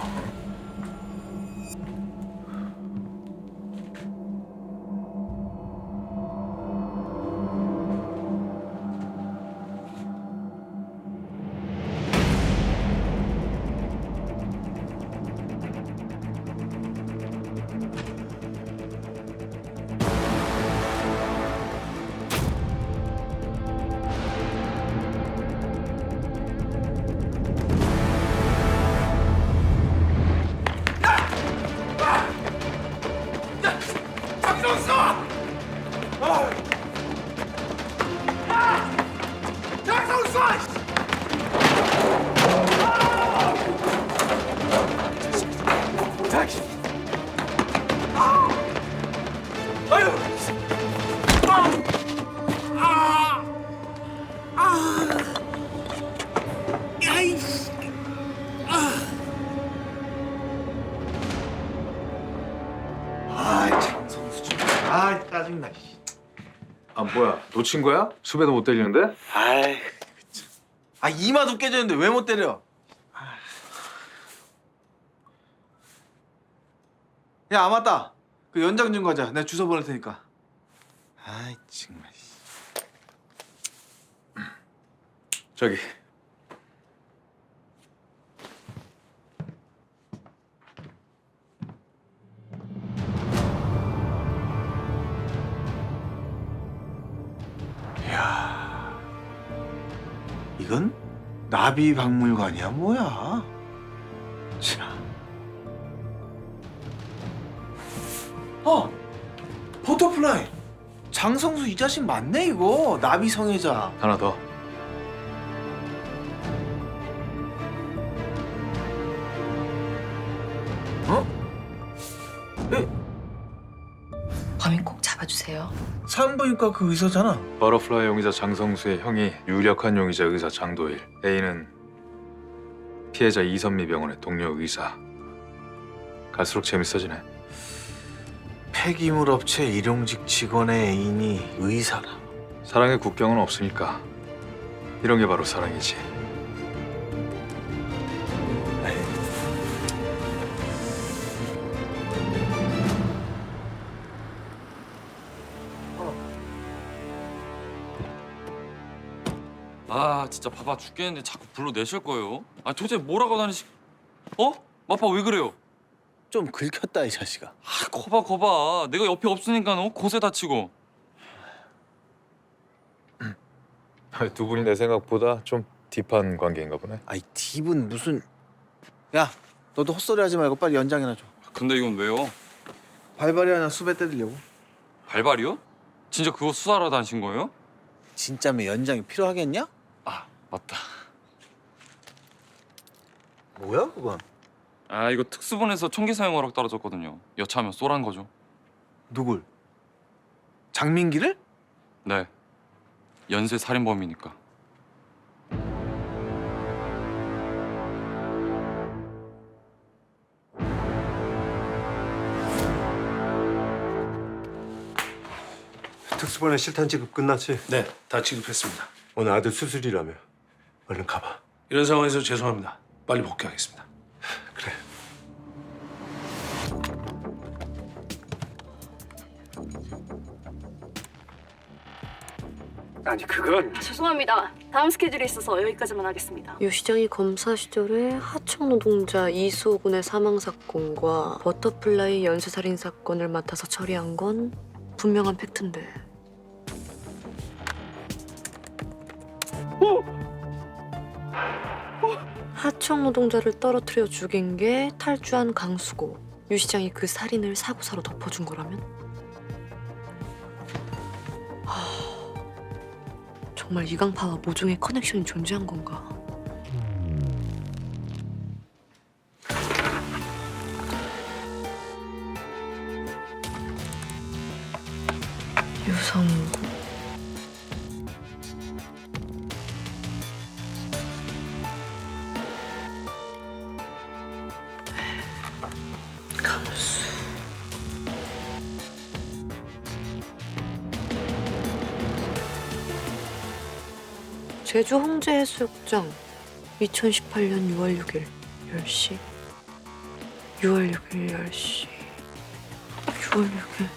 짜증나.
아 뭐야? 놓친 거야? 수배도 못 때리는데?
아이, 이마도 깨졌는데 왜 못 때려? 야, 맞다. 그 연장 좀 가자. 내가 주소 보낼 테니까. 아이, 정말.
저기.
이건 나비 박물관이야 뭐야? 참. 버터플라이. 장성수 이 자식 맞네 이거. 나비 성애자.
하나 더.
범인 꼭 잡아주세요.
산부인과 그 의사잖아.
버터플라이 용의자 장성수의 형이 유력한 용의자 의사 장도일. A는 피해자 이선미 병원의 동료 의사. 갈수록 재밌어지네.
폐기물 업체 일용직 직원의 애인이 의사라.
사랑의 국경은 없으니까 이런 게 바로 사랑이지.
아 진짜 바빠 죽겠는데 자꾸 불러내실 거예요? 아 도대체 뭐라고 다니시... 어? 마빠 왜 그래요?
좀 긁혔다 이 자식아.
아 거봐 내가 옆에 없으니까 곳에 다치고.
두 분이 내 생각보다 좀 딥한 관계인가 보네.
아이 딥은 무슨... 야 너도 헛소리 하지 말고 빨리 연장이나 줘.
근데 이건 왜요?
발발이 하나 수배 때리려고.
발발이요? 진짜 그거 수사하러 다니신 거예요?
진짜면 연장이 필요하겠냐?
아 맞다.
뭐야 그건?
아 이거 특수본에서 총기 사용 허락 떨어졌거든요. 여차하면 쏘란 거죠.
누굴? 장민기를?
네. 연쇄 살인범이니까.
특수본의 실탄 지급 끝났지?
네, 다 지급했습니다.
오늘 아들 수술이라며. 얼른 가봐.
이런 상황에서 죄송합니다. 빨리 복귀하겠습니다.
그래.
아니 그건
죄송합니다. 다음 스케줄이 있어서 여기까지만 하겠습니다.
유 시장이 검사 시절에 하청 노동자 이수호군의 사망 사건과 버터플라이 연쇄살인 사건을 맡아서 처리한 건 분명한 팩트인데. 하청 노동자를 떨어뜨려 죽인 게 탈주한 강수고 유 시장이 그 살인을 사고사로 덮어준 거라면? 정말 이강파와 모종의 커넥션이 존재한 건가? 유성구 강수 제주 홍제해수욕장 2018년 6월 6일 10시 6월 6일 10시 6월 6일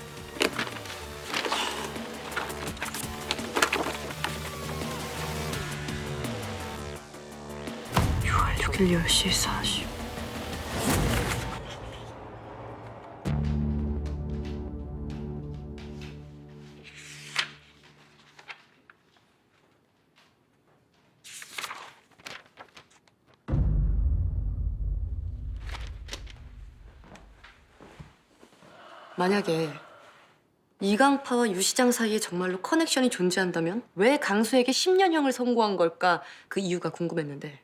6월 6일 10시 40 만약에 이강파와 유 시장 사이에 정말로 커넥션이 존재한다면 왜 강수에게 10년형을 선고한 걸까? 그 이유가 궁금했는데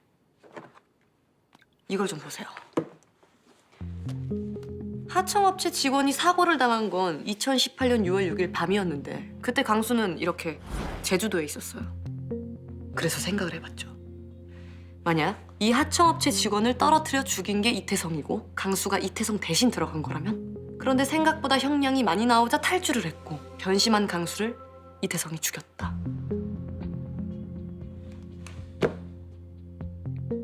이걸 좀 보세요. 하청업체 직원이 사고를 당한 건 2018년 6월 6일 밤이었는데 그때 강수는 이렇게 제주도에 있었어요. 그래서 생각을 해봤죠. 만약 이 하청업체 직원을 떨어뜨려 죽인 게 이태성이고 강수가 이태성 대신 들어간 거라면? 그런데 생각보다 형량이 많이 나오자 탈주를 했고 변심한 강수를 이태성이 죽였다.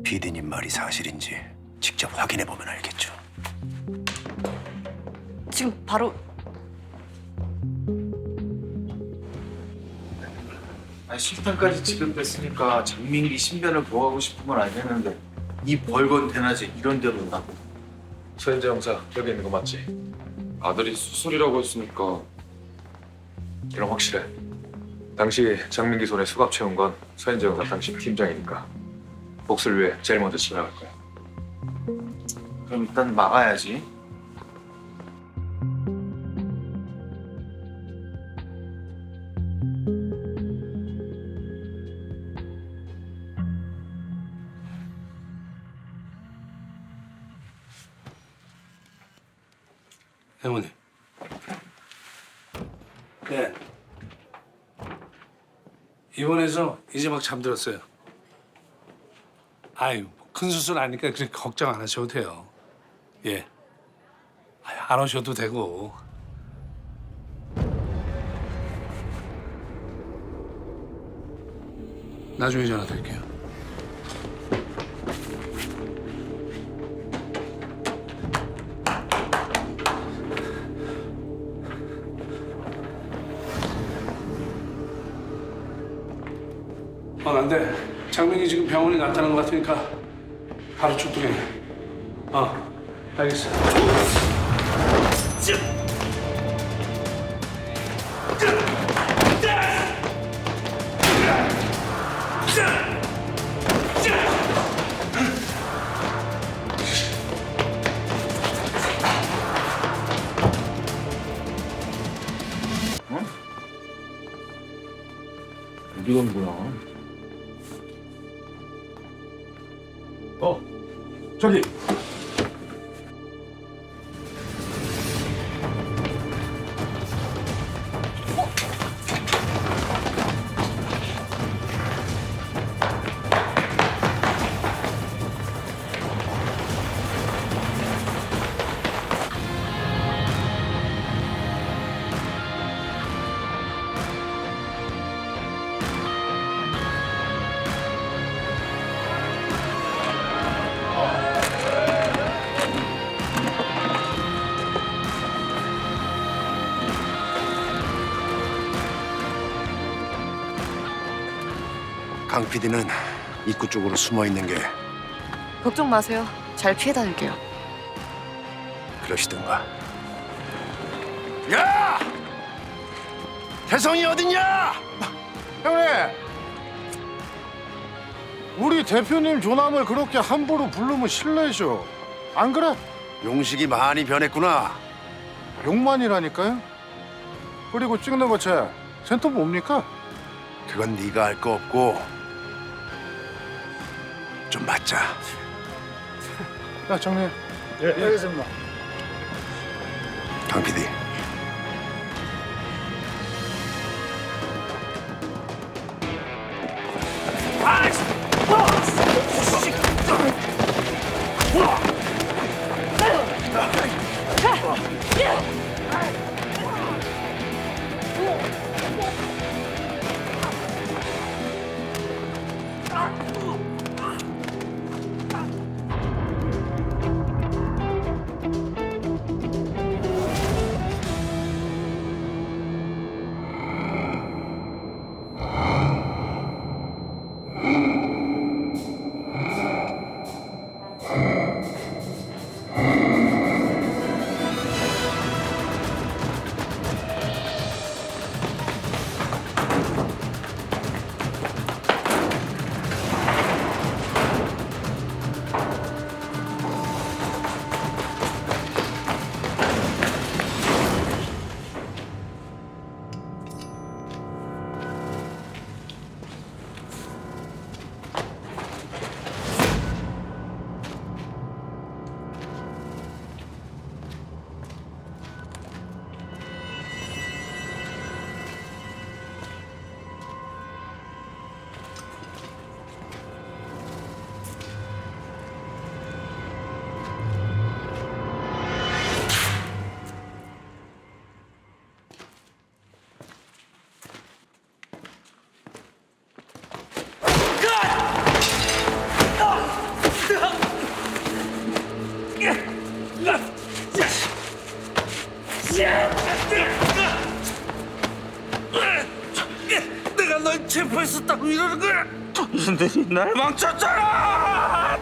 PD님 말이 사실인지 직접 확인해보면 알겠죠.
지금 바로
아니 실탄까지 지급됐으니까 장민기 신변을 보호하고 싶은 건 알겠는데 이 벌건 대낮에 이런 데로 온다고?
서현재 형사 여기 있는 거 맞지?
아들이 수술이라고 했으니까.
그럼 확실해. 당시 장민기 손에 수갑 채운 건 서현재 형사 당시 팀장이니까. 복수를 위해 제일 먼저 지나갈 거야.
그럼 일단 막아야지.
행운이. 네. 입원해서 이제 막 잠들었어요. 아유, 큰 수술 아니까 그렇게 걱정 안 하셔도 돼요. 예. 아유, 안 오셔도 되고. 나중에 전화 드릴게요. 안 돼. 장명이 지금 병원에 나타난 것 같으니까 바로 출동해. 알겠어.
어디 간 거야?
저기.
강 PD는 입구 쪽으로 숨어 있는 게
걱정 마세요. 잘 피해 다닐게요.
그러시던가. 야! 태성이 어딨냐?
형님! 우리 대표님 조남을 그렇게 함부로 부르면 실례죠. 안 그래?
용식이 많이 변했구나.
욕만이라니까요. 그리고 찍는 거체 센터 뭡니까?
그건 네가 알 거 없고 좀 맞자.
야, 정리. 예, 알겠습니다.
강 PD.
내가 널 체포했었다고 이러는 거야? 당신들이 날 망쳤잖아!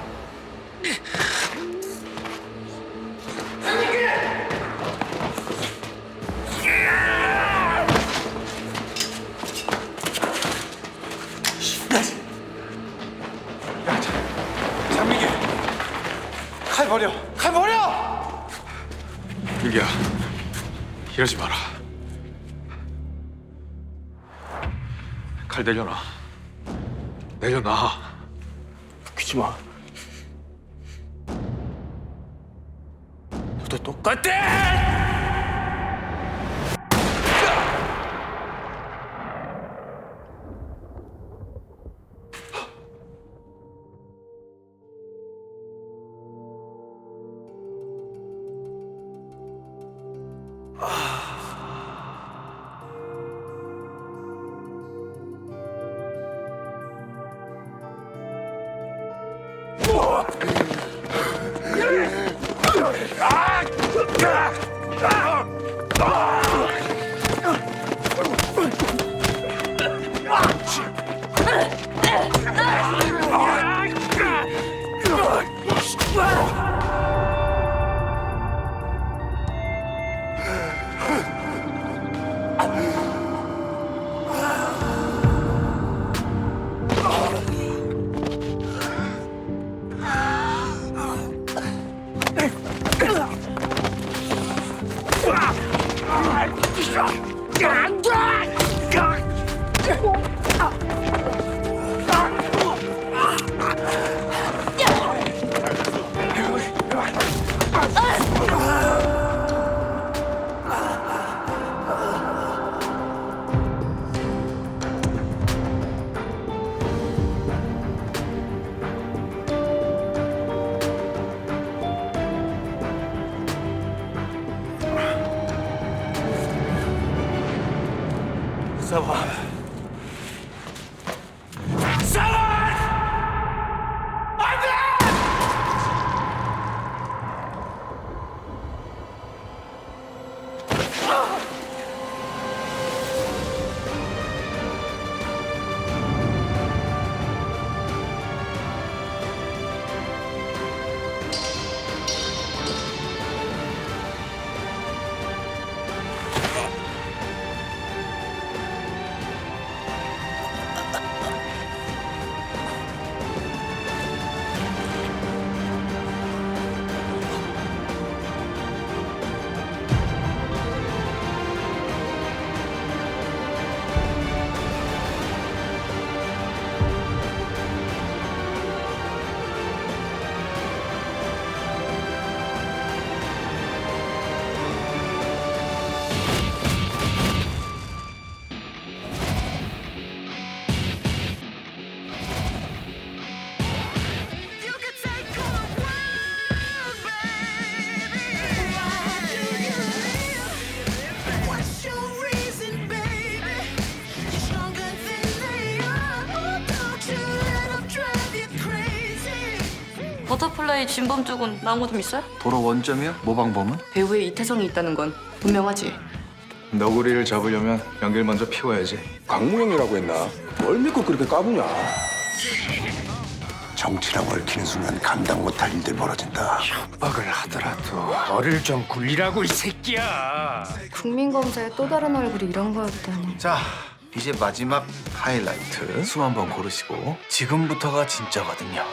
이러지 마라. 칼 내려놔. 내려놔.
웃기지 마. 너도 똑같대!
버터플라이 진범 쪽은 나온 거 좀 있어요?
도로 원점이요? 모방범은?
배우에 이태성이 있다는 건 분명하지.
너구리를 잡으려면 연기를 먼저 피워야지.
강무영이라고 했나? 뭘 믿고 그렇게 까부냐? 정치라고 얽히는 순간 감당 못할 일들 벌어진다.
협박을 하더라도 어를 좀 굴리라고 이 새끼야.
국민검사의 또 다른 얼굴이 이런 거였다니.
자, 이제 마지막 하이라이트 숨 한번 고르시고 지금부터가 진짜거든요.